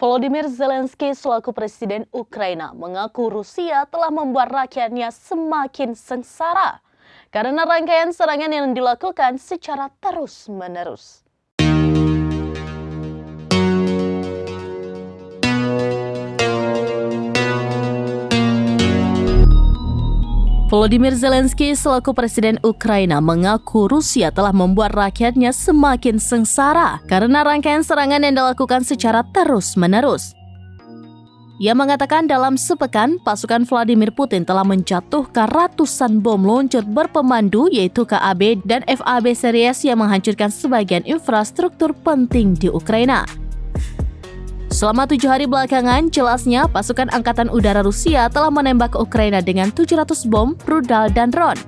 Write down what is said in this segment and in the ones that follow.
Volodymyr Zelensky selaku Presiden Ukraina mengaku Rusia telah membuat rakyatnya semakin sengsara karena rangkaian serangan yang dilakukan secara terus-menerus. Volodymyr Zelensky selaku Presiden Ukraina mengaku Rusia telah membuat rakyatnya semakin sengsara karena rangkaian serangan yang dilakukan secara terus-menerus. Ia mengatakan dalam sepekan, pasukan Vladimir Putin telah menjatuhkan ratusan bom luncur berpemandu yaitu KAB dan FAB series yang menghancurkan sebagian infrastruktur penting di Ukraina. Selama 7 hari belakangan, jelasnya pasukan Angkatan Udara Rusia telah menembak Ukraina dengan 700 bom, rudal, dan drone.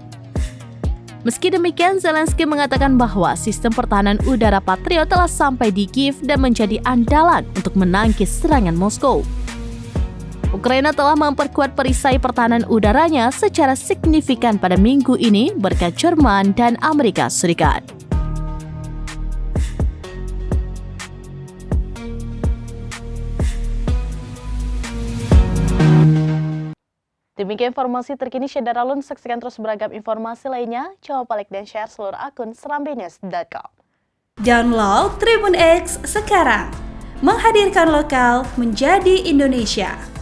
Meski demikian, Zelensky mengatakan bahwa sistem pertahanan udara Patriot telah sampai di Kiev dan menjadi andalan untuk menangkis serangan Moskow. Ukraina telah memperkuat perisai pertahanan udaranya secara signifikan pada minggu ini berkat Jerman dan Amerika Serikat. Demikian informasi terkini Syedara Lun. Saksikan terus beragam informasi lainnya. Jangan lupa like dan share seluruh akun serambinews.com. Download Tribun X sekarang. Menghadirkan lokal menjadi Indonesia.